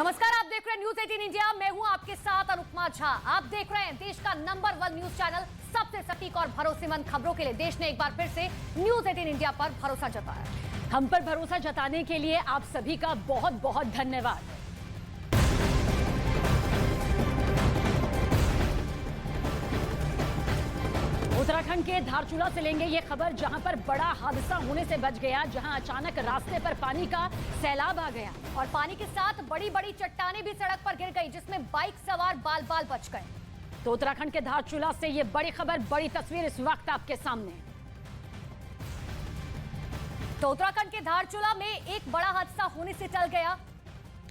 नमस्कार, आप देख रहे हैं न्यूज 18 इंडिया। मैं हूं आपके साथ अनुपमा झा। आप देख रहे हैं देश का नंबर 1 न्यूज चैनल। सबसे सटीक और भरोसेमंद खबरों के लिए देश ने एक बार फिर से न्यूज 18 इंडिया पर भरोसा जताया। हम पर भरोसा जताने के लिए आप सभी का बहुत बहुत धन्यवाद। उत्तराखंड के धारचूला से लेंगे ये खबर, जहां पर बड़ा हादसा होने से बच गया, जहां अचानक रास्ते पर पानी का सैलाब आ गया और पानी के साथ बड़ी बड़ी चट्टानें भी सड़क पर गिर गई, जिसमें बाइक सवार बाल बाल बच गए। तो उत्तराखंड के धारचूला से ये बड़ी खबर, बड़ी तस्वीर इस वक्त आपके सामने। तो उत्तराखंड के धारचूला में एक बड़ा हादसा होने से टल गया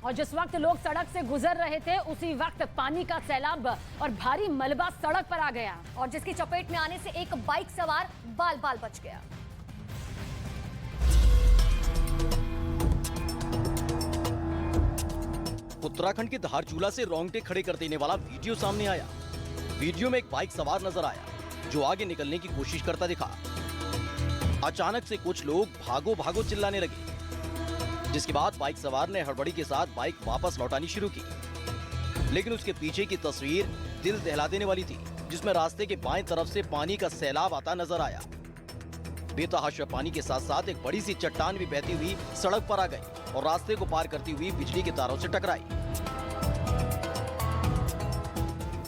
और जिस वक्त लोग सड़क से गुजर रहे थे उसी वक्त पानी का सैलाब और भारी मलबा सड़क पर आ गया और जिसकी चपेट में आने से एक बाइक सवार बाल बाल बच गया। उत्तराखंड के धारचूला से रोंगटे खड़े कर देने वाला वीडियो सामने आया। वीडियो में एक बाइक सवार नजर आया जो आगे निकलने की कोशिश करता दिखा। अचानक से कुछ लोग भागो भागो चिल्लाने लगे, जिसके बाद बाइक सवार ने हड़बड़ी के साथ बाइक वापस लौटानी शुरू की। लेकिन उसके पीछे की तस्वीर दिल दहला देने वाली थी, जिसमें रास्ते के बाएं तरफ से पानी का सैलाब आता नजर आया। बेतहाशा पानी के साथ साथ एक बड़ी सी चट्टान भी बहती हुई सड़क पर आ गई और रास्ते को पार करती हुई बिजली के तारों से टकराई।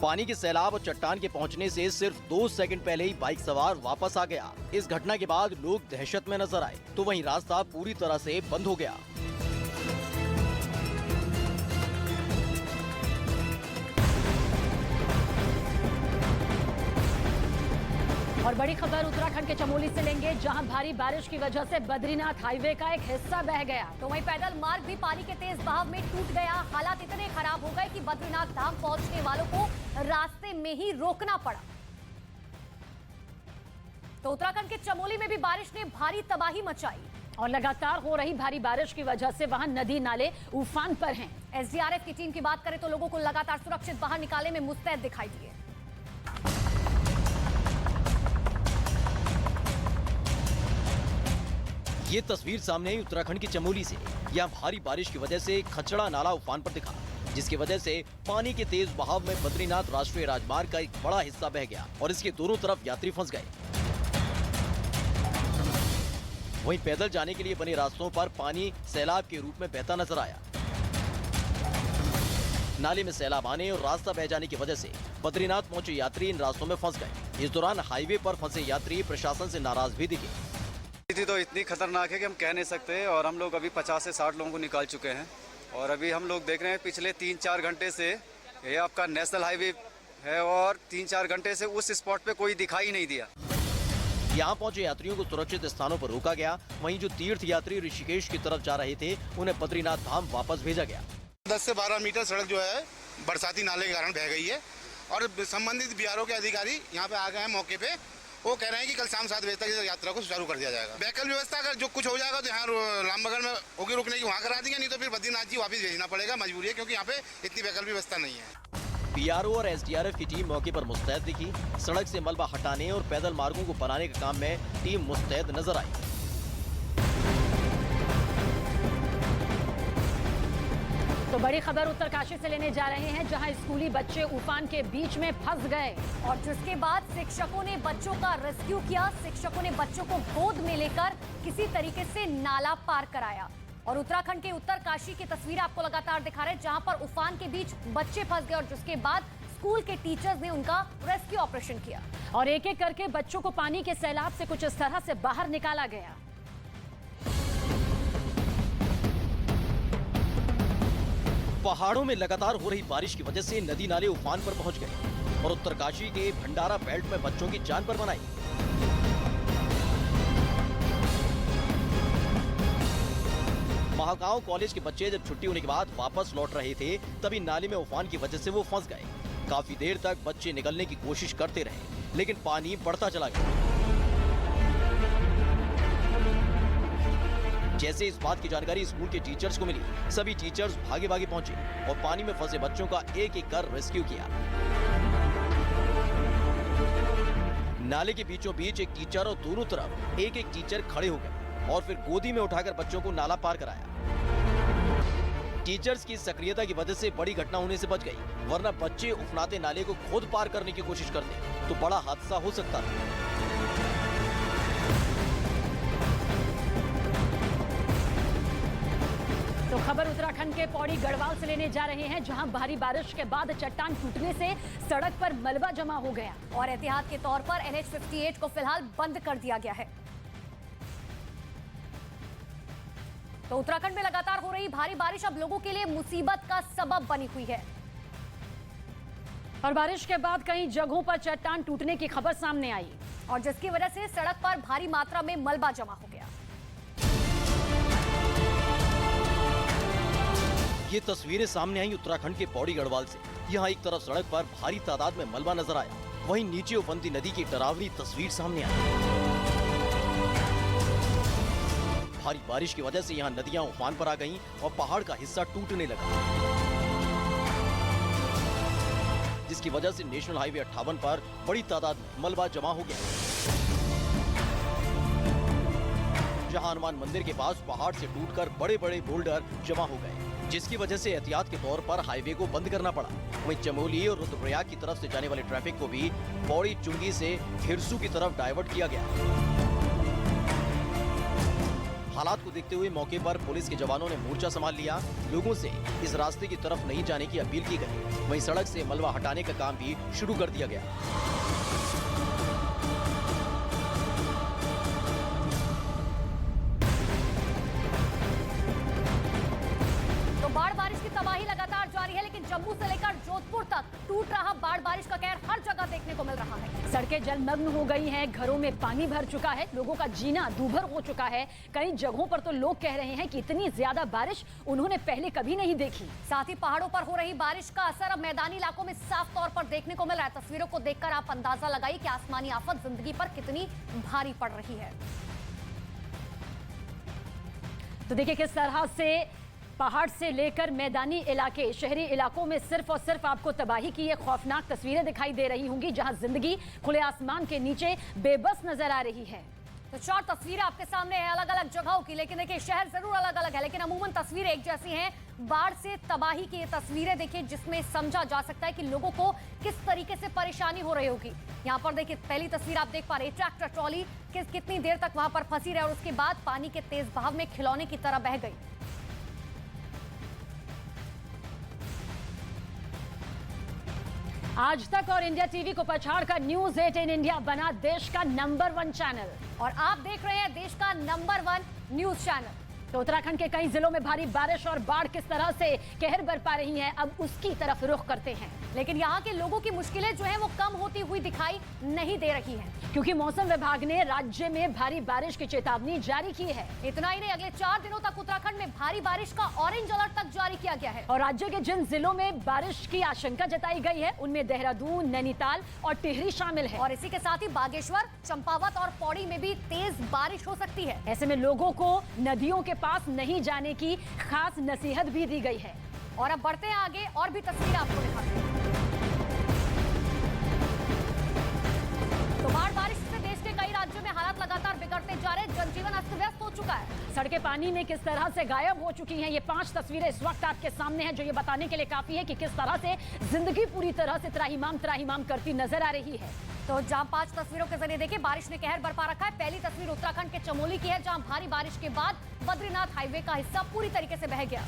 पानी के सैलाब और चट्टान के पहुंचने से सिर्फ 2 सेकंड पहले ही बाइक सवार वापस आ गया। इस घटना के बाद लोग दहशत में नजर आए, तो वहीं रास्ता पूरी तरह से बंद हो गया। और बड़ी खबर उत्तराखंड के चमोली से लेंगे, जहां भारी बारिश की वजह से बद्रीनाथ हाईवे का एक हिस्सा बह गया। तो वहीं पैदल मार्ग भी पानी के तेज बहाव में टूट गया। हालात इतने खराब हो गए कि बद्रीनाथ धाम पहुंचने वालों को रास्ते में ही रोकना पड़ा। तो उत्तराखंड के चमोली में भी बारिश ने भारी तबाही मचाई और लगातार हो रही भारी बारिश की वजह से वहां नदी नाले उफान पर हैं। एसडीआरएफ की टीम की बात करें तो लोगों को लगातार सुरक्षित बाहर निकालने में मुस्तैद दिखाई दिए। ये तस्वीर सामने आई उत्तराखंड की चमोली से। यहाँ भारी बारिश की वजह से खचड़ा नाला उफान पर दिखा, जिसकी वजह से पानी के तेज बहाव में बद्रीनाथ राष्ट्रीय राजमार्ग का एक बड़ा हिस्सा बह गया और इसके दोनों तरफ यात्री फंस गए। वहीं पैदल जाने के लिए बने रास्तों पर पानी सैलाब के रूप में बहता नजर आया। नाले में सैलाब आने और रास्ता बह जाने की वजह से बद्रीनाथ पहुंचे यात्री इन रास्तों में फंस गए। इस दौरान हाईवे पर फंसे यात्री प्रशासन से नाराज भी दिखे। स्थिति तो इतनी खतरनाक है कि हम कह नहीं सकते और हम लोग अभी 50 से 60 लोगों को निकाल चुके हैं और अभी हम लोग देख रहे हैं पिछले 3-4 घंटे से ये आपका नेशनल हाईवे है और 3-4 घंटे से उस स्पॉट पे कोई दिखाई नहीं दिया। यहाँ पहुंचे यात्रियों को सुरक्षित स्थानों पर रोका गया। वहीं जो तीर्थ यात्री ऋषिकेश की तरफ जा रहे थे उन्हें बद्रीनाथ धाम वापस भेजा गया। 10 से 12 मीटर सड़क जो है बरसाती नाले के कारण बह गई है और संबंधित बीआरओ के अधिकारी यहाँ पे आ गए हैं मौके पे। वो कह रहे हैं कि कल शाम 7 बजे तक यात्रा को सुचारू कर दिया जाएगा। वैकल्पिक व्यवस्था अगर जो कुछ हो जाएगा तो यहाँ रामनगर में होगी रुकने की, वहाँ करा देंगे, नहीं तो फिर बद्रीनाथ जी वापस भेजना पड़ेगा, मजबूरी है, क्योंकि यहाँ पे इतनी वैकल्पिक व्यवस्था नहीं है। बीआरओ और एसडीआरएफ की टीम मौके पर मुस्तैद दिखी। सड़क से मलबा हटाने और पैदल मार्गों को बनाने के काम में टीम मुस्तैद नजर आई। तो बड़ी खबर उत्तरकाशी से लेने जा रहे हैं, जहां स्कूली बच्चे उफान के बीच में फंस गए और जिसके बाद शिक्षकों ने बच्चों का रेस्क्यू किया। शिक्षकों ने बच्चों को गोद में लेकर किसी तरीके से नाला पार कराया और उत्तराखंड के उत्तरकाशी की तस्वीर आपको लगातार दिखा रहे हैं, जहां पर उफान के बीच बच्चे फंस गए और जिसके बाद स्कूल के टीचर्स ने उनका रेस्क्यू ऑपरेशन किया और एक एक करके बच्चों को पानी के सैलाब से कुछ इस तरह से बाहर निकाला गया। पहाड़ों में लगातार हो रही बारिश की वजह से नदी नाले उफान पर पहुंच गए और उत्तरकाशी के भंडारा बेल्ट में बच्चों की जान पर बनाई। महागांव कॉलेज के बच्चे जब छुट्टी होने के बाद वापस लौट रहे थे, तभी नाले में उफान की वजह से वो फंस गए। काफी देर तक बच्चे निकलने की कोशिश करते रहे, लेकिन पानी बढ़ता चला गया। जैसे इस बात की जानकारी स्कूल के टीचर्स को मिली, सभी टीचर्स भागे भागे पहुंचे और पानी में फंसे बच्चों का एक एक कर रेस्क्यू किया। नाले के बीचों बीच एक टीचर और दोनों तरफ एक एक टीचर खड़े हो गए और फिर गोदी में उठाकर बच्चों को नाला पार कराया। टीचर्स की सक्रियता की वजह से बड़ी घटना होने से बच गई, वरना बच्चे उफनाते नाले को खुद पार करने की कोशिश करते तो बड़ा हादसा हो सकता था। तो खबर उत्तराखंड के पौड़ी गढ़वाल से लेने जा रहे हैं, जहां भारी बारिश के बाद चट्टान टूटने से सड़क पर मलबा जमा हो गया और एहतियात के तौर पर NH 58 को फिलहाल बंद कर दिया गया है। तो उत्तराखंड में लगातार हो रही भारी बारिश अब लोगों के लिए मुसीबत का सबब बनी हुई है और बारिश के बाद कई जगहों पर चट्टान टूटने की खबर सामने आई और जिसकी वजह से सड़क पर भारी मात्रा में मलबा जमा हो गया। ये तस्वीरें सामने आई उत्तराखंड के पौड़ी गढ़वाल से। यहाँ एक तरफ सड़क पर भारी तादाद में मलबा नजर आया, वहीं नीचे उफनती नदी की डरावनी तस्वीर सामने आई। भारी बारिश की वजह से यहाँ नदियां उफान पर आ गईं और पहाड़ का हिस्सा टूटने लगा, जिसकी वजह से नेशनल हाईवे 58 पर बड़ी तादाद में मलबा जमा हो गया। जहां हनुमान मंदिर के पास पहाड़ से टूटकर बड़े बड़े बोल्डर जमा हो गए, जिसकी वजह से एहतियात के तौर पर हाईवे को बंद करना पड़ा। वहीं चमोली और रुद्रप्रयाग की तरफ से जाने वाले ट्रैफिक को भी पौड़ी चुंगी से हिरसू की तरफ डाइवर्ट किया गया। हालात को देखते हुए मौके पर पुलिस के जवानों ने मोर्चा संभाल लिया, लोगों से इस रास्ते की तरफ नहीं जाने की अपील की गई। वहीं सड़क से मलबा हटाने का काम भी शुरू कर दिया गया। बाढ़ बारिश की तबाही लगातार जारी है, लेकिन जम्मू से लेकर जोधपुर तक टूट रहा बाढ़ बारिश का कहर हर जगह देखने को मिल रहा है। सड़कें जलमग्न हो गई हैं, घरों में पानी भर चुका है, लोगों का जीना दूभर हो चुका है। कई जगहों पर तो लोग कह रहे हैं कि इतनी ज्यादा बारिश उन्होंने पहले कभी नहीं देखी। साथ ही पहाड़ों पर हो रही बारिश का असर अब मैदानी इलाकों में साफ तौर पर देखने को मिल रहा है। तस्वीरों को देखकर आप अंदाजा लगाइए कि आसमानी आफत जिंदगी पर कितनी भारी पड़ रही है। तो देखिए किस तरह से पहाड़ से लेकर मैदानी इलाके, शहरी इलाकों में सिर्फ और सिर्फ आपको तबाही की ये खौफनाक तस्वीरें दिखाई दे रही होंगी, जहां जिंदगी खुले आसमान के नीचे बेबस नजर आ रही है। तो 4 तस्वीरें आपके सामने हैं अलग अलग जगहों की, लेकिन देखिए शहर जरूर अलग अलग है, लेकिन अमूमन तस्वीरें एक जैसी हैं। बाढ़ से तबाही की ये तस्वीरें देखिए, जिसमें समझा जा सकता है कि लोगों को किस तरीके से परेशानी हो रही होगी। यहाँ पर देखिए पहली तस्वीर आप देख पा रहे हैं, ट्रैक्टर ट्रॉली कितनी देर तक वहां पर फंसी रहे और उसके बाद पानी के तेज बहाव में खिलौने की तरह बह गई। आज तक और इंडिया टीवी को पछाड़कर न्यूज 18 इंडिया बना देश का नंबर 1 चैनल और आप देख रहे हैं देश का नंबर 1 न्यूज चैनल। तो उत्तराखंड के कई जिलों में भारी बारिश और बाढ़ किस तरह से कहर बरपा रही है, अब उसकी तरफ रुख करते हैं। लेकिन यहाँ के लोगों की मुश्किलें जो है वो कम होती हुई दिखाई नहीं दे रही है, क्योंकि मौसम विभाग ने राज्य में भारी बारिश की चेतावनी जारी की है। इतना ही नहीं, अगले 4 दिनों तक उत्तराखंड में भारी बारिश का ऑरेंज अलर्ट तक जारी किया गया है। और राज्य के जिन जिलों में बारिश की आशंका जताई गई है उनमें देहरादून, नैनीताल और टिहरी शामिल है। और इसी के साथ ही बागेश्वर, चंपावत और पौड़ी में भी तेज बारिश हो सकती है। ऐसे में लोगों को नदियों के पास नहीं जाने की खास नसीहत भी दी गई है। और अब बढ़ते हैं आगे और भी तस्वीर आपको दिखाते हैं। तो बाढ़ बारिश से देश के कई राज्यों में हालात लगातार बिगड़ते जा रहे हैं, जनजीवन अस्त व्यस्त हो चुका है। सड़कें पानी में किस तरह से गायब हो चुकी हैं, ये 5 तस्वीरें इस वक्त आपके सामने हैं, जो ये बताने के लिए काफी है कि किस तरह से जिंदगी पूरी तरह से त्राहिमाम करती नजर आ रही है। तो जहां 5 तस्वीरों के जरिए देखिए बारिश ने कहर बरपा रखा है। पहली तस्वीर उत्तराखंड के चमोली की है, जहां भारी बारिश के बाद बद्रीनाथ हाईवे का हिस्सा पूरी तरीके से बह गया।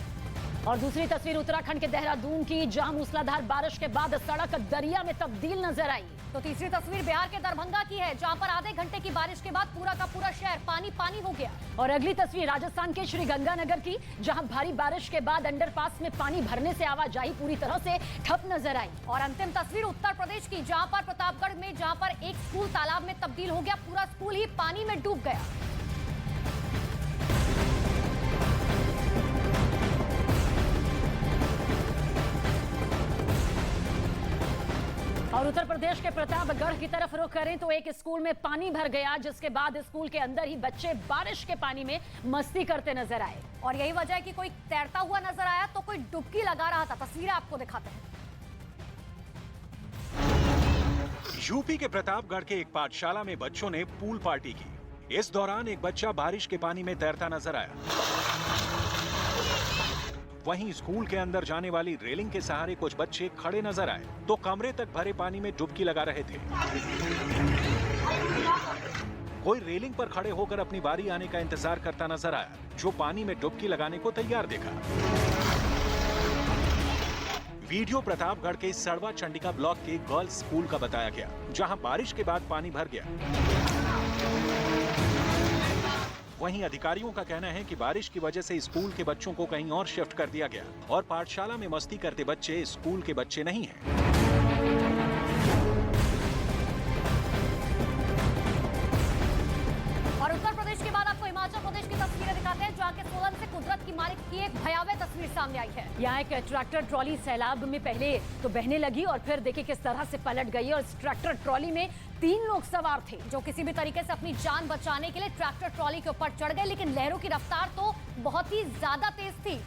और दूसरी तस्वीर उत्तराखंड के देहरादून की, जहां मूसलाधार बारिश के बाद सड़क दरिया में तब्दील नजर आई। तो तीसरी तस्वीर बिहार के दरभंगा की है, जहां पर आधे घंटे की बारिश के बाद पूरा का पूरा शहर पानी पानी हो गया। और अगली तस्वीर राजस्थान के श्रीगंगानगर की, जहां भारी बारिश के बाद अंडरपास में पानी भरने से आवाजाही पूरी तरह से ठप नजर आई। और अंतिम तस्वीर उत्तर प्रदेश की, जहां पर प्रतापगढ़ में जहां पर एक स्कूल तालाब में तब्दील हो गया, पूरा स्कूल ही पानी में डूब गया। और उत्तर प्रदेश के प्रतापगढ़ की तरफ रुख करें तो एक स्कूल में पानी भर गया, जिसके बाद स्कूल के अंदर ही बच्चे बारिश के पानी में मस्ती करते नजर आए। और यही वजह है कि कोई तैरता हुआ नजर आया तो कोई डुबकी लगा रहा था। तस्वीरें आपको दिखाते हैं। यूपी के प्रतापगढ़ के एक पाठशाला में बच्चों ने पूल पार्टी की। इस दौरान एक बच्चा बारिश के पानी में तैरता नजर आया। वहीं स्कूल के अंदर जाने वाली रेलिंग के सहारे कुछ बच्चे खड़े नजर आए तो कमरे तक भरे पानी में डुबकी लगा रहे थे। कोई रेलिंग पर खड़े होकर अपनी बारी आने का इंतजार करता नजर आया, जो पानी में डुबकी लगाने को तैयार देखा। वीडियो प्रतापगढ़ के सड़वा चंडिका ब्लॉक के गर्ल्स स्कूल का बताया गया, जहां बारिश के बाद पानी भर गया। वहीं अधिकारियों का कहना है कि बारिश की वजह से स्कूल के बच्चों को कहीं और शिफ्ट कर दिया गया और पाठशाला में मस्ती करते बच्चे स्कूल के बच्चे नहीं हैं। और उत्तर प्रदेश के बाद आपको हिमाचल प्रदेश की तस्वीरें दिखाते हैं, जहां के सोलन से कुदरत की मालिक की एक भयावह तस्वीर सामने आई है। यहाँ एक ट्रैक्टर ट्रॉली सैलाब में पहले तो बहने लगी और फिर देखिए किस तरह से पलट गई। और इस ट्रैक्टर ट्रॉली में 3 लोग सवार थे, जो किसी भी तरीके से अपनी जान बचाने के लिए ट्रैक्टर ट्रॉली के ऊपर चढ़ गए, लेकिन लहरों की रफ्तार तो बहुत ही ज्यादा तेज थी।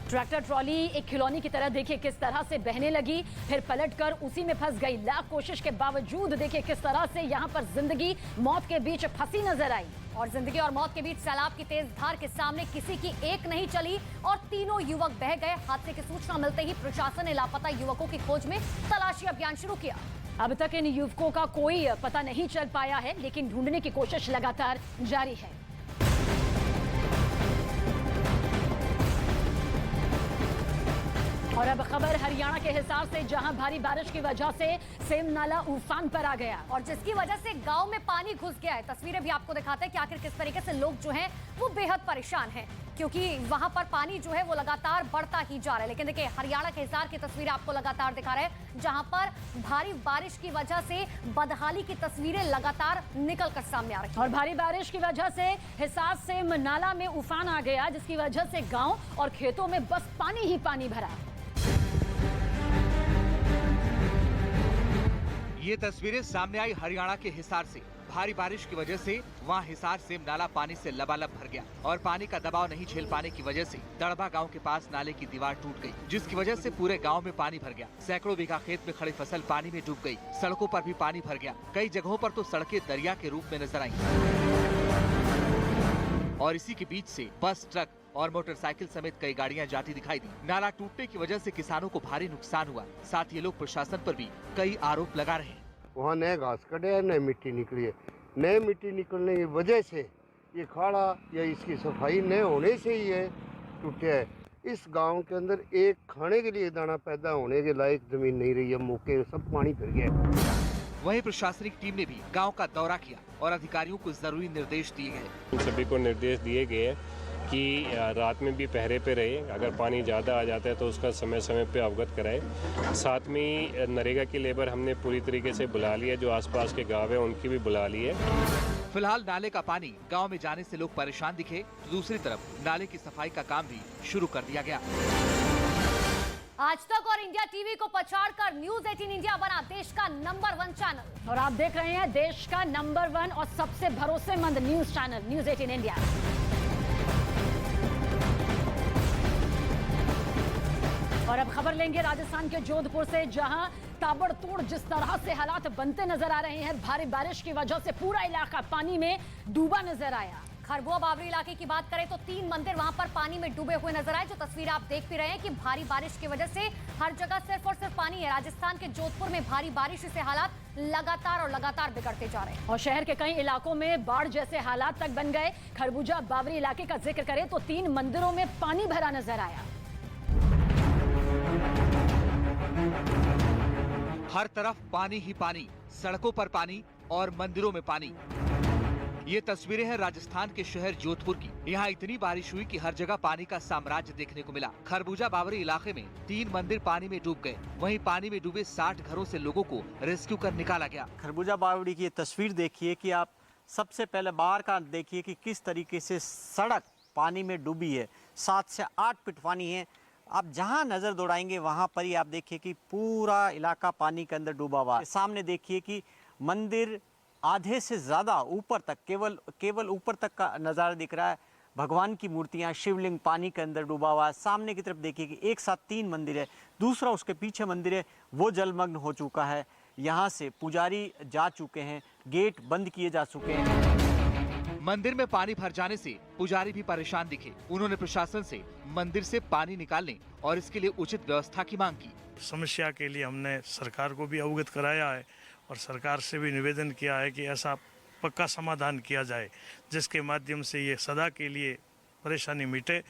ट्रैक्टर ट्रॉली एक खिलौने की तरह देखिए किस तरह से बहने लगी, फिर पलटकर उसी में फंस गई। लाख कोशिश के बावजूद देखिए किस तरह से यहाँ पर जिंदगी मौत के बीच फंसी नजर आई। और जिंदगी और मौत के बीच सैलाब की तेज धार के सामने किसी की एक नहीं चली और तीनों युवक बह गए। हादसे की सूचना मिलते ही प्रशासन ने लापता युवकों की खोज में तलाशी अभियान शुरू किया। अब तक इन युवकों का कोई पता नहीं चल पाया है, लेकिन ढूंढने की कोशिश लगातार जारी है। और अब खबर हरियाणा के हिसार से, जहां भारी बारिश की वजह से सेम नाला उफान पर आ गया और जिसकी वजह से गांव में पानी घुस गया है। तस्वीरें भी आपको दिखाते हैं कि आखिर किस तरीके से लोग जो हैं वो बेहद परेशान हैं, क्योंकि वहां पर पानी जो है वो लगातार बढ़ता ही जा रहा है। लेकिन देखिए हरियाणा के हिसार की तस्वीरें आपको लगातार दिखा रहे हैं, जहां पर भारी बारिश की वजह से बदहाली की तस्वीरें लगातार निकल कर सामने आ रही हैं। और भारी बारिश की वजह से हिसार से नाला में उफान आ गया, जिसकी वजह से गांव और खेतों में बस पानी ही पानी भरा। ये तस्वीरें सामने आई हरियाणा के हिसार से। भारी बारिश की वजह से वहां हिसार सेम नाला पानी से लबालब भर गया और पानी का दबाव नहीं झेल पाने की वजह से दड़बा गांव के पास नाले की दीवार टूट गई, जिसकी वजह से पूरे गांव में पानी भर गया। सैकड़ों बीघा खेत में खड़ी फसल पानी में डूब गई। सड़कों पर भी पानी भर गया। कई जगहों पर तो सड़कें दरिया के रूप में नजर आई। और इसी के बीच से बस, ट्रक और मोटरसाइकिल समेत कई गाड़ियां जाती दिखाई दी। नाला टूटने की वजह से किसानों को भारी नुकसान हुआ। साथ ही लोग प्रशासन पर भी कई आरोप लगा रहे हैं। वहाँ नए घास कटे है, नए मिट्टी निकली है। नए मिट्टी निकलने की वजह से ये खाड़ा या इसकी सफाई न होने से ही ये टूटे है। इस गांव के अंदर एक खाने के लिए दाना पैदा होने के लायक जमीन नहीं रही है। मौके सब पानी फिर गया। वहीं प्रशासनिक टीम ने भी गांव का दौरा किया और अधिकारियों को जरूरी निर्देश दिए गए। सभी को निर्देश दिए गए कि रात में भी पहरे पे रहे, अगर पानी ज़्यादा आ जाता है तो उसका समय समय पे अवगत कराए। साथ में नरेगा की लेबर हमने पूरी तरीके से बुला लिया, जो आसपास के गाँव है उनकी भी बुला ली है। फिलहाल नाले का पानी गांव में जाने से लोग परेशान दिखे, तो दूसरी तरफ नाले की सफाई का काम भी शुरू कर दिया गया। आज तक और इंडिया टीवी को पछाड़कर न्यूज 18 इंडिया बना देश का नंबर 1 चैनल। और आप देख रहे हैं देश का नंबर 1 और सबसे भरोसेमंद न्यूज चैनल न्यूज 18 इंडिया। और अब खबर लेंगे राजस्थान के जोधपुर से, जहां ताबड़तोड़ जिस तरह से हालात बनते नजर आ रहे हैं। भारी बारिश की वजह से पूरा इलाका पानी में डूबा नजर आया। खरबुआ बावरी इलाके की बात करें तो 3 मंदिर वहां पर पानी में डूबे हुए नजर आए। जो तस्वीर आप देख भी रहे हैं कि भारी बारिश की वजह से हर जगह सिर्फ और सिर्फ पानी है। राजस्थान के जोधपुर में भारी बारिश से हालात लगातार बिगड़ते जा रहे हैं और शहर के कई इलाकों में बाढ़ जैसे हालात तक बन गए। खरबूजा बावरी इलाके का जिक्र करें तो 3 मंदिरों में पानी भरा नजर आया। हर तरफ पानी ही पानी, सड़कों पर पानी और मंदिरों में पानी। ये तस्वीरें हैं राजस्थान के शहर जोधपुर की। यहाँ इतनी बारिश हुई कि हर जगह पानी का साम्राज्य देखने को मिला। खरबूजा बावरी इलाके में 3 मंदिर पानी में डूब गए। वहीं पानी में डूबे 60 घरों से लोगों को रेस्क्यू कर निकाला गया। खरबूजा बावड़ी की ये तस्वीर देखिए कि आप सबसे पहले बाहर का देखिए कि किस तरीके से सड़क पानी में डूबी है। 7 से 8 फीट पानी है। आप जहां नज़र दौड़ाएंगे वहां पर ही आप देखिए कि पूरा इलाका पानी के अंदर डूबा हुआ है। सामने देखिए कि मंदिर आधे से ज़्यादा ऊपर तक, केवल ऊपर तक का नज़ारा दिख रहा है। भगवान की मूर्तियां, शिवलिंग पानी के अंदर डूबा हुआ है। सामने की तरफ देखिए कि एक साथ 3 मंदिर है। दूसरा उसके पीछे मंदिर है, वो जलमग्न हो चुका है। यहाँ से पुजारी जा चुके हैं, गेट बंद किए जा चुके हैं। मंदिर में पानी भर जाने से पुजारी भी परेशान दिखे। उन्होंने प्रशासन से मंदिर से पानी निकालने और इसके लिए उचित व्यवस्था की मांग की। समस्या के लिए हमने सरकार को भी अवगत कराया है और सरकार से भी निवेदन किया है कि ऐसा पक्का समाधान किया जाए जिसके माध्यम से ये सदा के लिए परेशानी मिटे।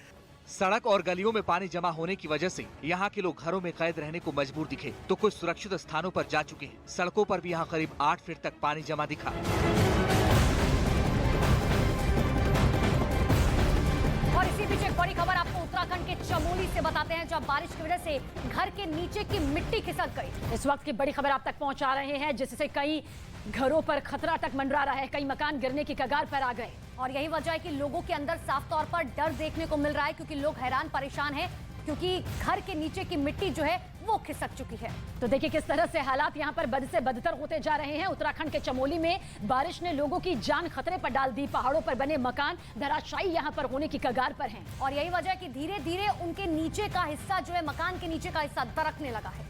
सड़क और गलियों में पानी जमा होने की वजह से यहाँ के लोग घरों में कैद रहने को मजबूर दिखे तो कुछ सुरक्षित स्थानों पर जा चुके हैं। सड़कों पर भी यहाँ करीब 8 फीट तक पानी जमा दिखा। और इसी बीच एक बड़ी खबर आपको उत्तराखंड के चमोली से बताते हैं, जब बारिश की वजह से घर के नीचे की मिट्टी खिसक गई। इस वक्त की बड़ी खबर आप तक पहुंचा रहे हैं, जिससे कई घरों पर खतरा तक मंडरा रहा है, कई मकान गिरने की कगार पर आ गए। और यही वजह है कि लोगों के अंदर साफ तौर पर डर देखने को मिल रहा है, क्योंकि लोग हैरान परेशान हैं, क्योंकि घर के नीचे की मिट्टी जो है वो खिसक चुकी है। तो देखिए किस तरह से हालात यहाँ पर बद से बदतर होते जा रहे हैं। उत्तराखंड के चमोली में बारिश ने लोगों की जान खतरे पर डाल दी। पहाड़ों पर बने मकान धराशायी यहाँ पर होने की कगार पर हैं। और यही वजह है कि धीरे धीरे उनके नीचे का हिस्सा जो है, मकान के नीचे का हिस्सा दरकने लगा है।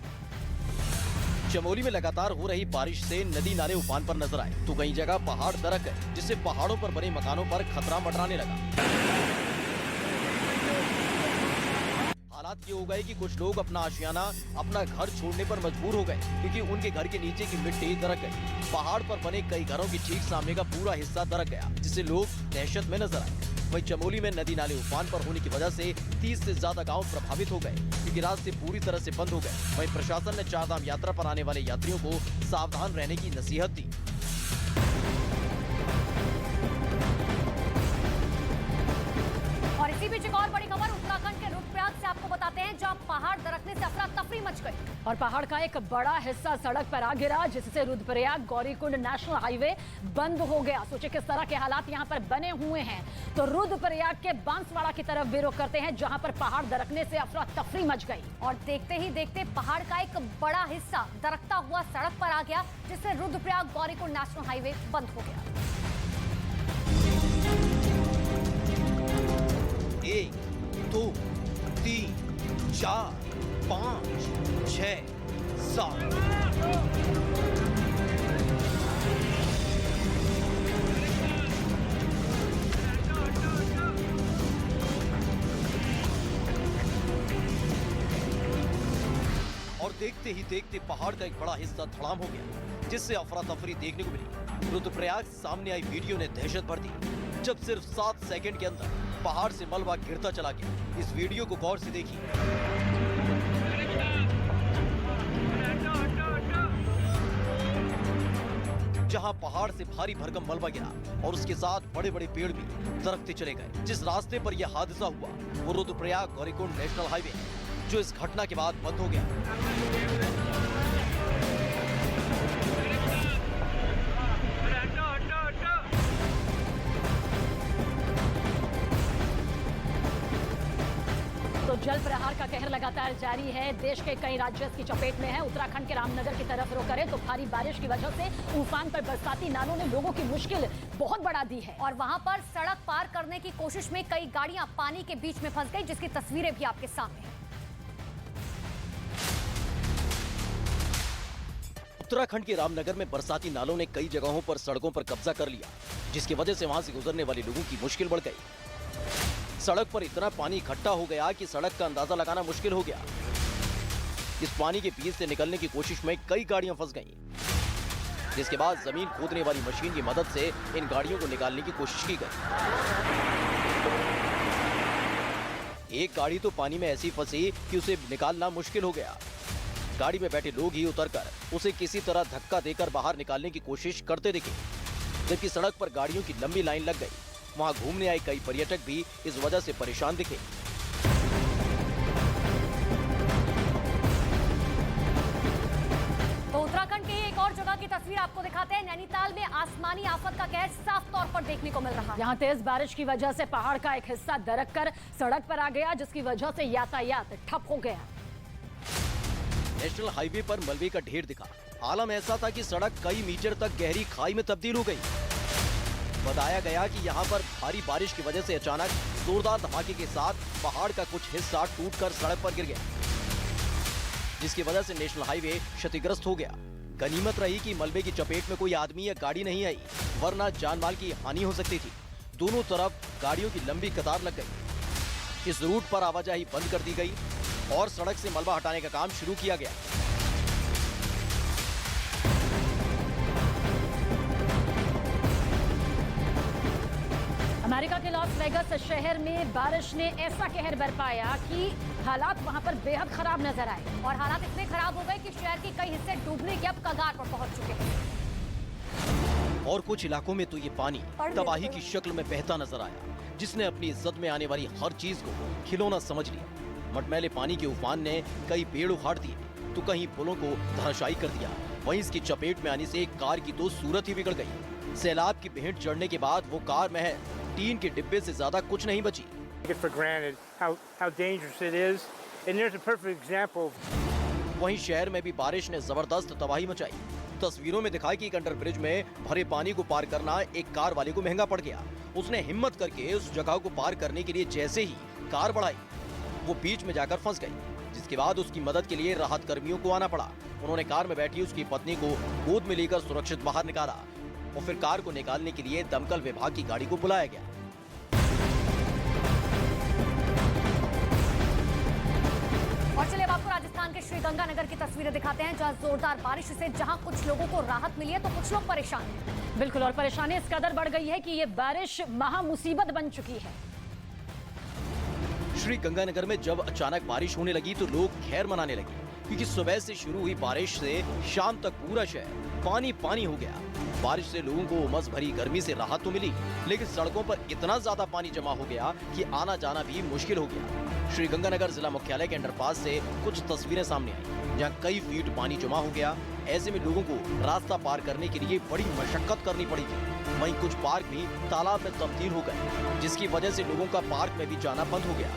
चमोली में लगातार हो रही बारिश से नदी नाले उफान पर नजर आए तो कई जगह पहाड़ दरक गए, जिससे पहाड़ों पर बने मकानों पर खतरा मंडराने लगा। हालात ये हो गए कि कुछ लोग अपना आशियाना, अपना घर छोड़ने पर मजबूर हो गए, क्योंकि उनके घर के नीचे की मिट्टी दरक गई। पहाड़ पर बने कई घरों की ठीक सामने का पूरा हिस्सा दरक गया, जिससे लोग दहशत में नजर आए। वहीं चमोली में नदी नाले उफान पर होने की वजह से 30 से ज्यादा गांव प्रभावित हो गए, क्योंकि रास्ते पूरी तरह से बंद हो गए। वहीं प्रशासन ने चारधाम यात्रा पर आने वाले यात्रियों को सावधान रहने की नसीहत दी। और इसी बीच एक और बड़ी खबर उत्तराखंड के रुद्रप्रयाग से आपको बताते हैं, जहां पहाड़ दरकने से अफरा तफरी मच गई और पहाड़ का एक बड़ा हिस्सा सड़क पर आ गिरा, जिससे रुद्रप्रयाग गौरीकुंड नेशनल हाईवे बंद हो गया। सोचिए किस तरह के हालात यहाँ पर बने हुए हैं। तो रुद्रप्रयाग के बांसवाड़ा की तरफ बेरुख करते हैं, जहाँ पर पहाड़ दरकने से अफरा तफरी मच गई और देखते ही देखते पहाड़ का एक बड़ा हिस्सा दरकता हुआ सड़क पर आ गया, जिससे रुद्रप्रयाग गौरीकुंड नेशनल हाईवे बंद हो गया। 1, 2, 3, 4, 5, 6, 7। और देखते ही देखते पहाड़ का एक बड़ा हिस्सा धड़ाम हो गया, जिससे अफरा तफरी देखने को मिली। रुद्रप्रयाग सामने आई वीडियो ने दहशत भर दी, जब सिर्फ 7 सेकंड के अंदर पहाड़ से मलबा गिरता चला गया। इस वीडियो को गौर से देखिए। जहां पहाड़ से भारी भरकम मलबा गिरा और उसके साथ बड़े बड़े पेड़ भी दरकते चले गए। जिस रास्ते पर यह हादसा हुआ वो रुद्रप्रयाग गौरीकुंड नेशनल हाईवे है, जो इस घटना के बाद बंद हो गया। तो जल प्रहार का कहर लगातार जारी है। देश के कई राज्य इसकी चपेट में है। उत्तराखंड के रामनगर की तरफ रुख करें तो भारी बारिश की वजह से उफान पर बरसाती नालों ने लोगों की मुश्किल बहुत बढ़ा दी है। और वहां पर सड़क पार करने की कोशिश में कई गाड़ियां पानी के बीच में फंस गई, जिसकी तस्वीरें भी आपके सामने हैं। उत्तराखंड के रामनगर में बरसाती नालों ने कई जगहों पर सड़कों पर कब्जा कर लिया, जिसकी वजह से वहां से गुजरने वाले लोगों की मुश्किल बढ़ गई। सड़क पर इतना पानी इकट्ठा हो गया कि सड़क का अंदाजा लगाना मुश्किल हो गया। इस पानी के बीच से निकलने की कोशिश में कई गाड़ियां फंस गईं, जिसके बाद जमीन खोदने वाली मशीन की मदद से इन गाड़ियों को निकालने की कोशिश की गई। एक गाड़ी तो पानी में ऐसी फंसी कि उसे निकालना मुश्किल हो गया। गाड़ी में बैठे लोग ही उतरकर उसे किसी तरह धक्का देकर बाहर निकालने की कोशिश करते दिखे, जबकि सड़क पर गाड़ियों की लंबी लाइन लग गई। वहां घूमने आए कई पर्यटक भी इस वजह से परेशान दिखे। तो उत्तराखंड के एक और जगह की तस्वीर आपको दिखाते हैं। नैनीताल में आसमानी आफत का कहर साफ तौर पर देखने को मिल रहा है। यहाँ तेज बारिश की वजह से पहाड़ का एक हिस्सा दरक कर सड़क पर आ गया, जिसकी वजह से यातायात ठप हो गया। नेशनल हाईवे पर मलबे का ढेर दिखा। आलम ऐसा था कि सड़क कई मीटर तक गहरी खाई में तब्दील हो गई। बताया गया कि यहाँ पर भारी बारिश की वजह से अचानक जोरदार धमाके के साथ पहाड़ का कुछ हिस्सा टूटकर सड़क पर गिर गया, जिसकी वजह से नेशनल हाईवे क्षतिग्रस्त हो गया। गनीमत रही कि मलबे की चपेट में कोई आदमी या गाड़ी नहीं आई, वरना जान माल की हानि हो सकती थी। दोनों तरफ गाड़ियों की लंबी कतार लग गई। इस रूट पर आवाजाही बंद कर दी गई और सड़क से मलबा हटाने का काम शुरू किया गया। अमेरिका के लॉस वेगस शहर में बारिश ने ऐसा कहर बरपाया कि हालात वहां पर बेहद खराब नजर आए और हालात इतने खराब हो गए कि शहर के कई हिस्से डूबने के अब कगार पर पहुंच चुके हैं। और कुछ इलाकों में तो ये पानी तबाही की शक्ल में बहता नजर आया, जिसने अपनी इज्जत में आने वाली हर चीज को खिलौना समझ लिया। मटमैले पानी के उफान ने कई पेड़ उखाड़ दिए तो कहीं पुलों को धराशायी कर दिया। वहीं इसकी चपेट में आने से एक कार की तो सूरत ही बिगड़ गई। सैलाब की भेंट चढ़ने के बाद वो कार महज टीन के डिब्बे से ज्यादा कुछ नहीं बची। वहीं शहर में भी बारिश ने जबरदस्त तबाही मचाई। तस्वीरों में दिखाई कि एक अंडरब्रिज में भरे पानी को पार करना एक कार वाले को महंगा पड़ गया। उसने हिम्मत करके उस जगह को पार करने के लिए जैसे ही कार बढ़ाई, वो बीच में जाकर फंस गई, जिसके बाद उसकी मदद के लिए राहत कर्मियों को आना पड़ा। उन्होंने कार में बैठी उसकी पत्नी को गोद में लेकर सुरक्षित बाहर निकाला और फिर कार को निकालने के लिए दमकल विभाग की गाड़ी को बुलाया गया। और चलिए अब आपको राजस्थान के श्रीगंगानगर की तस्वीरें दिखाते हैं, जहां जोरदार बारिश से जहां कुछ लोगों को राहत मिली है तो कुछ लोग परेशान हैं। बिल्कुल, और परेशानी इस कदर बढ़ गई है कि ये बारिश महामुसीबत बन चुकी है। श्रीगंगानगर में जब अचानक बारिश होने लगी तो लोग खैर मनाने लगे, क्योंकि सुबह से शुरू हुई बारिश से शाम तक पूरा शहर पानी पानी हो गया। बारिश से लोगों को उमस भरी गर्मी से राहत तो मिली, लेकिन सड़कों पर इतना ज्यादा पानी जमा हो गया कि आना जाना भी मुश्किल हो गया। श्रीगंगानगर जिला मुख्यालय के अंडरपास से कुछ तस्वीरें सामने आई, जहां कई फीट पानी जमा हो गया। ऐसे में लोगों को रास्ता पार करने के लिए बड़ी मशक्कत करनी पड़ी थी। वहीं कुछ पार्क भी तालाब में तब्दील हो गए, जिसकी वजह से लोगों का पार्क में भी जाना बंद हो गया।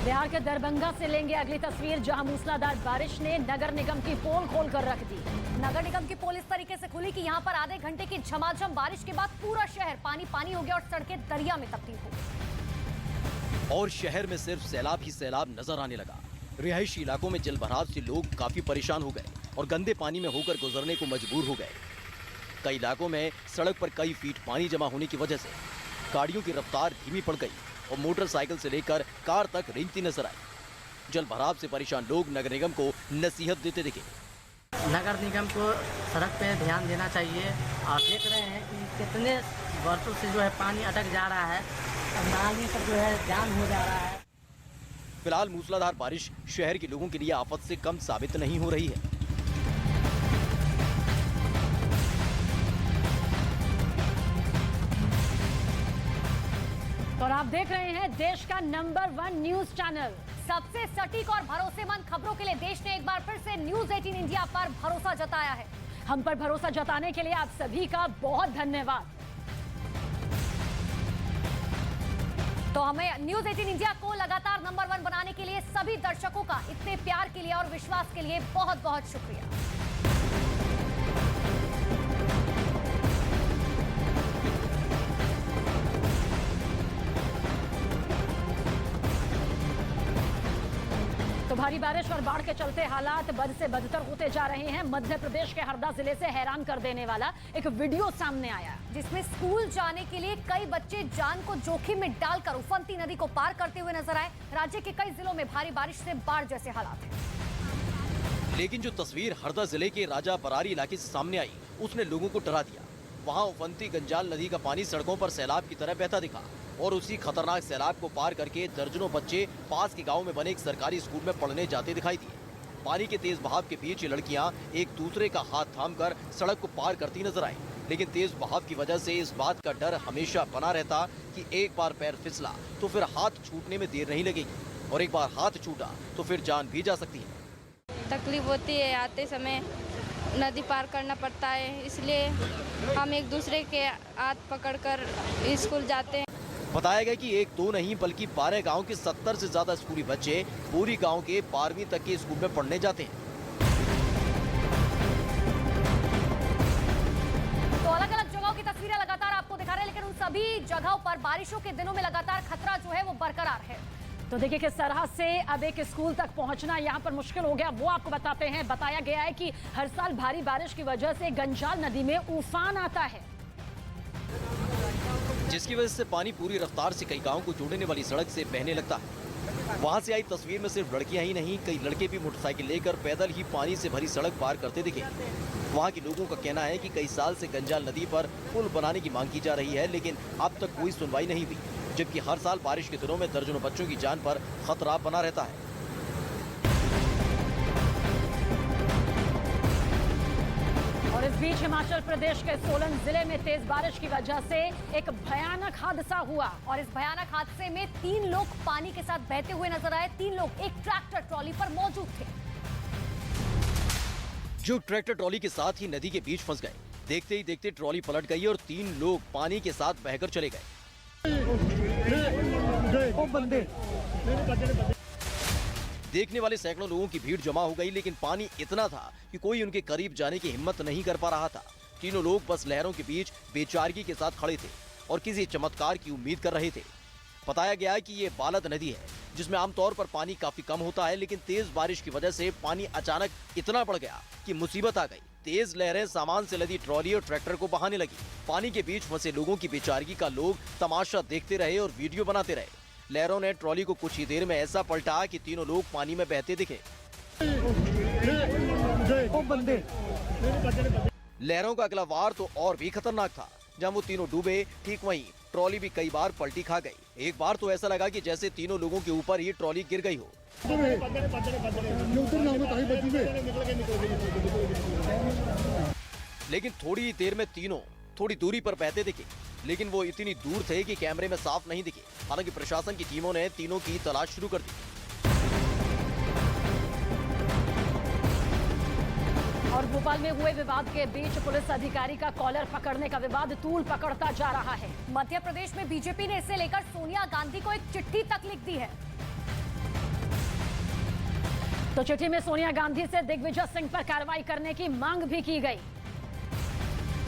बिहार के दरभंगा से लेंगे अगली तस्वीर, जहां मूसलाधार बारिश ने नगर निगम की पोल खोल कर रख दी। नगर निगम की पोल इस तरीके से खुली कि यहां पर आधे घंटे की झमाझम बारिश के बाद पूरा शहर पानी पानी हो गया और सड़कें दरिया में तब्दील हो गई। और शहर में सिर्फ सैलाब ही सैलाब नजर आने लगा। रिहायशी इलाकों में जल भराव से लोग काफी परेशान हो गए और गंदे पानी में होकर गुजरने को मजबूर हो गए। कई इलाकों में सड़क पर कई फीट पानी जमा होने की वजह से गाड़ियों की रफ्तार धीमी पड़ गई और मोटरसाइकिल से लेकर कार तक रेंगती नजर आई। जल भराव से परेशान लोग नगर निगम को नसीहत देते दिखे। नगर निगम को सड़क पे ध्यान देना चाहिए। आप देख रहे हैं कि कितने वर्षों से जो है पानी अटक जा रहा है, नाली पर जो है जाम हो जा रहा है। फिलहाल मूसलाधार बारिश शहर के लोगों के लिए आफत से कम साबित नहीं हो रही है। और आप देख रहे हैं देश का नंबर 1 न्यूज चैनल। सबसे सटीक और भरोसेमंद खबरों के लिए देश ने एक बार फिर से न्यूज 18 इंडिया पर भरोसा जताया है। हम पर भरोसा जताने के लिए आप सभी का बहुत धन्यवाद। तो हमें न्यूज 18 इंडिया को लगातार नंबर 1 बनाने के लिए सभी दर्शकों का इतने प्यार के लिए और विश्वास के लिए बहुत बहुत शुक्रिया। तो भारी बारिश और बाढ़ के चलते हालात बद से बदतर होते जा रहे हैं। मध्य प्रदेश के हरदा जिले से हैरान कर देने वाला एक वीडियो सामने आया, जिसमें स्कूल जाने के लिए कई बच्चे जान को जोखिम में डालकर उफनती नदी को पार करते हुए नजर आए। राज्य के कई जिलों में भारी बारिश से बाढ़ जैसे हालात हैं। लेकिन जो तस्वीर हरदा जिले के राजा बरारी इलाके से सामने आई, उसने लोगों को डरा दिया। वहां उफनती गंजाल नदी का पानी सड़कों पर सैलाब की तरह बहता दिखा और उसी खतरनाक सैलाब को पार करके दर्जनों बच्चे पास के गांव में बने एक सरकारी स्कूल में पढ़ने जाते दिखाई दिए। पानी के तेज बहाव के बीच ये लड़कियां एक दूसरे का हाथ थामकर सड़क को पार करती नजर आई, लेकिन तेज बहाव की वजह से इस बात का डर हमेशा बना रहता कि एक बार पैर फिसला तो फिर हाथ छूटने में देर नहीं लगेगी और एक बार हाथ छूटा तो फिर जान भी जा सकती है। तकलीफ होती है, आते समय नदी पार करना पड़ता है, इसलिए हम एक दूसरे के हाथ पकड़कर स्कूल जाते हैं। बताया गया कि एक दो नहीं बल्कि 12 गांव के 70 से ज्यादा स्कूली बच्चे पूरी गांव के 12वीं तक के स्कूल में पढ़ने जाते हैं। तो अलग अलग जगहों की तस्वीरें लगातार आपको दिखा रहे हैं, लेकिन उन सभी जगहों पर बारिशों के दिनों में लगातार खतरा जो है वो बरकरार है। तो देखिए किस तरह से अब एक स्कूल तक पहुंचना यहां पर मुश्किल हो गया, वो आपको बताते हैं। बताया गया है कि हर साल भारी बारिश की वजह से गंजाल नदी में उफान आता है, जिसकी वजह से पानी पूरी रफ्तार से कई गांवों को जोड़ने वाली सड़क से बहने लगता है। वहां से आई तस्वीर में सिर्फ लड़कियां ही नहीं, कई लड़के भी मोटरसाइकिल लेकर पैदल ही पानी से भरी सड़क पार करते दिखे। वहां के लोगों का कहना है कि कई साल से गंजाल नदी पर पुल बनाने की मांग की जा रही है, लेकिन अब तक कोई सुनवाई नहीं हुई, जबकि हर साल बारिश के दिनों में दर्जनों बच्चों की जान पर खतरा बना रहता है। और इस बीच हिमाचल प्रदेश के सोलन जिले में तेज बारिश की वजह से एक भयानक हादसा हुआ। और इस भयानक हादसे में 3 लोग पानी के साथ बहते हुए नजर आए। 3 लोग एक ट्रैक्टर ट्रॉली पर मौजूद थे, जो ट्रैक्टर ट्रॉली के साथ ही नदी के बीच फंस गए। देखते ही देखते ट्रॉली पलट गई और 3 लोग पानी के साथ बहकर चले गए। देखने वाले सैकड़ों लोगों की भीड़ जमा हो गई, लेकिन पानी इतना था कि कोई उनके करीब जाने की हिम्मत नहीं कर पा रहा था। तीनों लोग बस लहरों के बीच बेचारगी के साथ खड़े थे और किसी चमत्कार की उम्मीद कर रहे थे। बताया गया है कि ये बालद नदी है, जिसमें आमतौर पर पानी काफी कम होता है, लेकिन तेज बारिश की वजह से पानी अचानक इतना बढ़ गया कि मुसीबत आ गई। तेज लहरें सामान से लदी ट्रॉली और ट्रैक्टर को बहाने लगी। पानी के बीच फंसे लोगों की बेचारगी का लोग तमाशा देखते रहे और वीडियो बनाते रहे। लहरों ने ट्रॉली को कुछ ही देर में ऐसा पलटा कि तीनों लोग पानी में बहते दिखे। लहरों का अगला वार तो और भी खतरनाक था। जब वो तीनों डूबे, ठीक वहीं ट्रॉली भी कई बार पलटी खा गई। एक बार तो ऐसा लगा कि जैसे तीनों लोगों के ऊपर ही ट्रॉली गिर गई हो। लेकिन थोड़ी देर में तीनों थोड़ी दूरी पर बहते दिखे, लेकिन वो इतनी दूर थे कि कैमरे में साफ नहीं दिखे। हालांकि प्रशासन की टीमों ने तीनों की तलाश शुरू कर दी। और भोपाल में हुए विवाद के बीच पुलिस अधिकारी का कॉलर पकड़ने का विवाद तूल पकड़ता जा रहा है। मध्य प्रदेश में बीजेपी ने इसे लेकर सोनिया गांधी को एक चिट्ठी तक लिख दी है। तो चिट्ठी में सोनिया गांधी से दिग्विजय सिंह पर कार्रवाई करने की मांग भी की गई।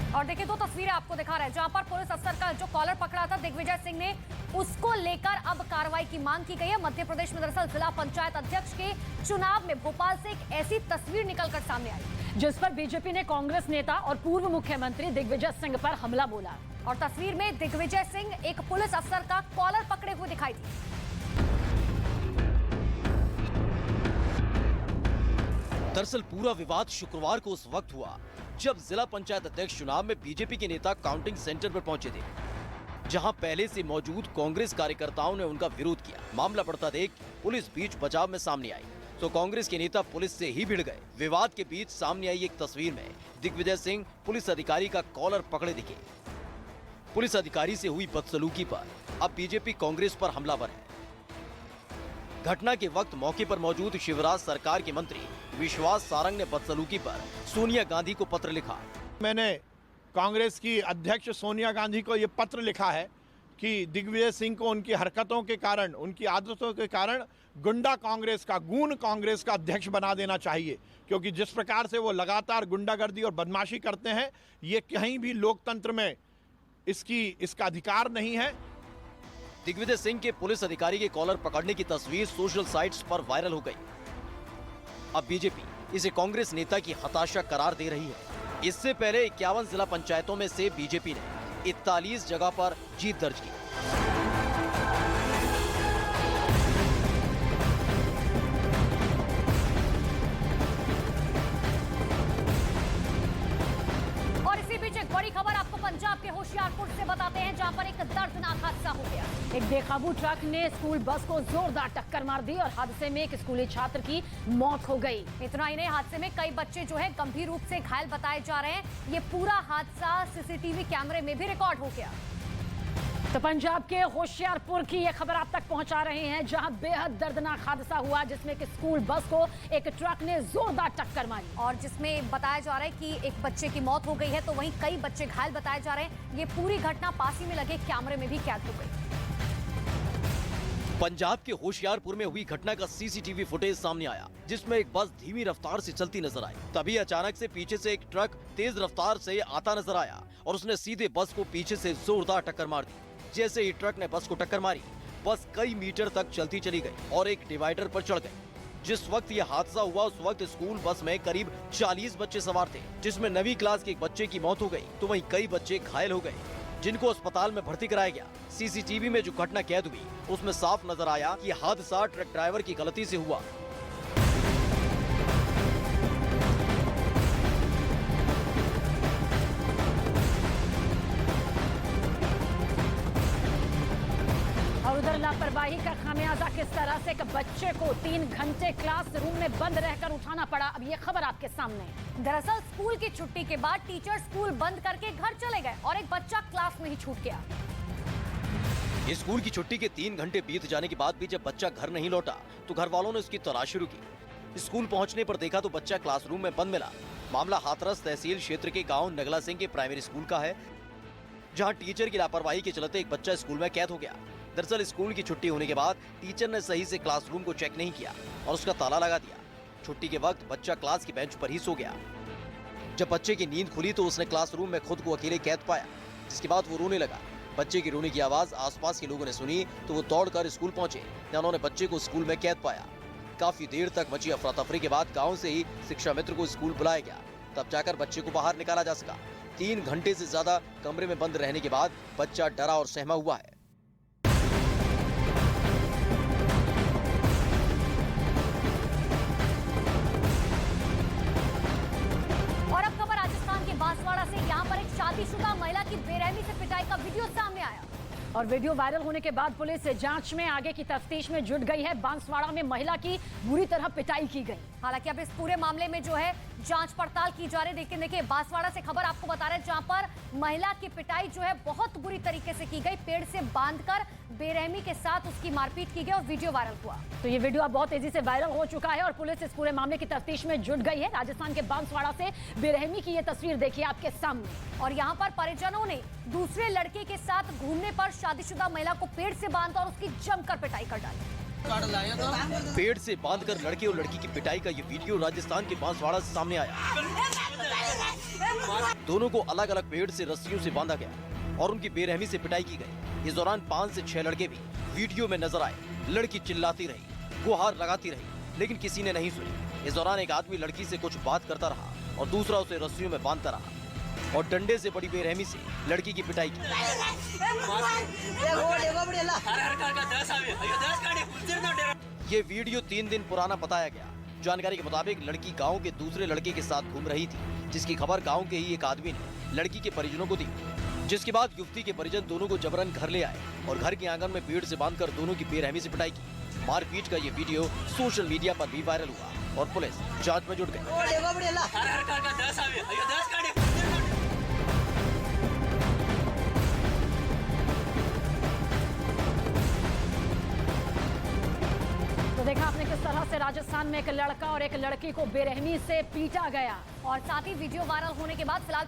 और देखिए 2 तस्वीरें आपको दिखा रहे हैं, जहां पर पुलिस अफसर का जो कॉलर पकड़ा था दिग्विजय सिंह ने, उसको लेकर अब कार्रवाई की मांग की गई है। मध्य प्रदेश में दरअसल जिला पंचायत अध्यक्ष के चुनाव में भोपाल से एक ऐसी तस्वीर निकलकर सामने आई जिस पर बीजेपी ने कांग्रेस नेता और पूर्व मुख्यमंत्री दिग्विजय सिंह पर हमला बोला। और तस्वीर में दिग्विजय सिंह एक पुलिस अफसर का कॉलर पकड़े हुए दिखाई दी। दरअसल पूरा विवाद शुक्रवार को उस वक्त हुआ जब जिला पंचायत अध्यक्ष चुनाव में बीजेपी के नेता काउंटिंग सेंटर पर पहुंचे थे, जहां पहले से मौजूद कांग्रेस कार्यकर्ताओं ने उनका विरोध किया। मामला बढ़ता देख पुलिस बीच बचाव में सामने आई, तो कांग्रेस के नेता पुलिस से ही भिड़ गए। विवाद के बीच सामने आई एक तस्वीर में दिग्विजय सिंह पुलिस अधिकारी का कॉलर पकड़े दिखे। पुलिस अधिकारी से हुई बदसलूकी पर अब बीजेपी कांग्रेस पर हमलावर है। घटना के वक्त मौके पर मौजूद शिवराज सरकार के मंत्री विश्वास सारंग ने बदसलूकी पर सोनिया गांधी को पत्र लिखा। मैंने कांग्रेस की अध्यक्ष सोनिया गांधी को ये पत्र लिखा है कि दिग्विजय सिंह को उनकी हरकतों के कारण, उनकी आदतों के कारण गुंडा कांग्रेस का, गून कांग्रेस का अध्यक्ष बना देना चाहिए, क्योंकि जिस प्रकार से वो लगातार गुंडागर्दी और बदमाशी करते हैं, ये कहीं भी लोकतंत्र में इसका अधिकार नहीं है। दिग्विजय सिंह के पुलिस अधिकारी के कॉलर पकड़ने की तस्वीर सोशल साइट्स पर वायरल हो गई। अब बीजेपी इसे कांग्रेस नेता की हताशा करार दे रही है। इससे पहले 51 जिला पंचायतों में से बीजेपी ने 41 जगह पर जीत दर्ज की। और इसी बीच एक बड़ी खबर आपको पंजाब के होशियारपुर से बताते हैं, जहां पर एक दर्दनाक हादसा हो गया। एक बेकाबू ट्रक ने स्कूल बस को जोरदार टक्कर मार दी और हादसे में एक स्कूली छात्र की मौत हो गई। इतना ही नहीं, हादसे में कई बच्चे जो है गंभीर रूप से घायल बताए जा रहे हैं। ये पूरा हादसा सीसीटीवी कैमरे में भी रिकॉर्ड हो गया। तो पंजाब के होशियारपुर की ये खबर आप तक पहुंचा रहे हैं, जहां बेहद दर्दनाक हादसा हुआ, जिसमें एक स्कूल बस को एक ट्रक ने जोरदार टक्कर मारी और जिसमें बताया जा रहा है कि एक बच्चे की मौत हो गई है, तो वहीं कई बच्चे घायल बताए जा रहे हैं। ये पूरी घटना पास ही में लगे कैमरे में भी कैद हो गई। पंजाब के होशियारपुर में हुई घटना का सीसीटीवी फुटेज सामने आया, जिसमें एक बस धीमी रफ्तार से चलती नजर आई। तभी अचानक से पीछे से एक ट्रक तेज रफ्तार से आता नजर आया और उसने सीधे बस को पीछे से जोरदार टक्कर मार दी। जैसे ही ट्रक ने बस को टक्कर मारी, बस कई मीटर तक चलती चली गई और एक डिवाइडर पर चढ़ गई। जिस वक्त यह हादसा हुआ उस वक्त स्कूल बस में करीब 40 बच्चे सवार थे, जिसमें 9वीं क्लास के एक बच्चे की मौत हो गई तो वहीं कई बच्चे घायल हो गए, जिनको अस्पताल में भर्ती कराया गया। सीसीटीवी में जो घटना कैद हुई उसमें साफ नजर आया कि हादसा ट्रक ड्राइवर की गलती से हुआ। और उधर लापरवाही का खामियाजा किस तरह से एक बच्चे को 3 घंटे क्लासरूम में बंद रहकर उठाना पड़ा, अब ये खबर आपके सामने। दरअसल स्कूल की छुट्टी के बाद टीचर स्कूल बंद करके घर चले गए और एक बच्चा क्लास में ही छूट गया। स्कूल की छुट्टी के 3 घंटे बीत जाने के बाद भी जब बच्चा घर नहीं लौटा तो घर वालों ने उसकी तलाश शुरू की। स्कूल पहुंचने पर देखा तो बच्चा क्लासरूम में बंद मिला। मामला हाथरस तहसील क्षेत्र के गांव नगला सिंह के प्राइमरी स्कूल का है, जहां टीचर की लापरवाही के चलते एक बच्चा स्कूल में कैद हो गया। दरअसल स्कूल की छुट्टी होने के बाद टीचर ने सही से क्लासरूम को चेक नहीं किया और उसका ताला लगा दिया। छुट्टी के वक्त बच्चा क्लास की बेंच पर ही सो गया। जब बच्चे की नींद खुली तो उसने क्लासरूम में खुद को अकेले कैद पाया, जिसके बाद वो रोने लगा। बच्चे की रोने की आवाज आसपास के लोगों ने सुनी तो वो दौड़कर स्कूल पहुंचे, जहां उन्होंने बच्चे को स्कूल में कैद पाया। काफी देर तक मची अफरा तफरी के बाद गाँव से ही शिक्षा मित्र को स्कूल बुलाया गया, तब जाकर बच्चे को बाहर निकाला जा सका। 3 घंटे से ज्यादा कमरे में बंद रहने के बाद बच्चा डरा और सहमा हुआ है। और अब खबर राजस्थान के बांसवाड़ा से। यहाँ पर एक शादीशुदा महिला की बेरहमी से पिटाई का वीडियो सामने आया और वीडियो वायरल होने के बाद पुलिस जांच में आगे की तफ्तीश में जुट गई है। बांसवाड़ा में महिला की बुरी तरह पिटाई की गई। हालांकि अब इस पूरे मामले में जो है जांच पड़ताल की जा रही है। लेकिन देखिए बांसवाड़ा से खबर आपको बता रहे हैं, जहां पर महिला की पिटाई जो है बहुत बुरी तरीके से की गई। पेड़ से बांधकर बेरहमी के साथ उसकी मारपीट की गई और वीडियो वायरल हुआ। तो ये वीडियो अब बहुत तेजी से वायरल हो चुका है और पुलिस इस पूरे मामले की तफ्तीश में जुट गई है। राजस्थान के बांसवाड़ा से बेरहमी की ये तस्वीर देखिए आपके सामने। और यहाँ पर परिजनों ने दूसरे लड़के के साथ घूमने पर शादीशुदा महिला को पेड़ से बांधा और उसकी जमकर पिटाई कर डाली। पेड़ से बांधकर लड़के और लड़की की पिटाई का ये वीडियो राजस्थान के बांसवाड़ा से सामने आया। दोनों को अलग अलग पेड़ से रस्सियों से बांधा गया और उनकी बेरहमी से पिटाई की गई। इस दौरान 5 से 6 लड़के भी वीडियो में नजर आए। लड़की चिल्लाती रही, गुहार लगाती रही, लेकिन किसी ने नहीं सुनी। इस दौरान एक आदमी लड़की से कुछ बात करता रहा और दूसरा उसे रस्सियों में बांधता रहा और डंडे से बड़ी बेरहमी से लड़की की पिटाई की। ये वीडियो 3 दिन पुराना बताया गया। जानकारी के मुताबिक लड़की गांव के दूसरे लड़के के साथ घूम रही थी, जिसकी खबर गांव के ही एक आदमी ने लड़की के परिजनों को दी, जिसके बाद युवती के परिजन दोनों को जबरन घर ले आए और घर के आंगन में पेड़ से बांधकर दोनों की बेरहमी से पिटाई की। मारपीट का ये वीडियो सोशल मीडिया पर भी वायरल हुआ और पुलिस जांच में जुट गई। तो देखा आपने किस तरह से राजस्थान में एक लड़का और एक लड़की को बेरहमी से पीटा गया। और साथ ही वीडियो वायरल होने के बाद फिलहाल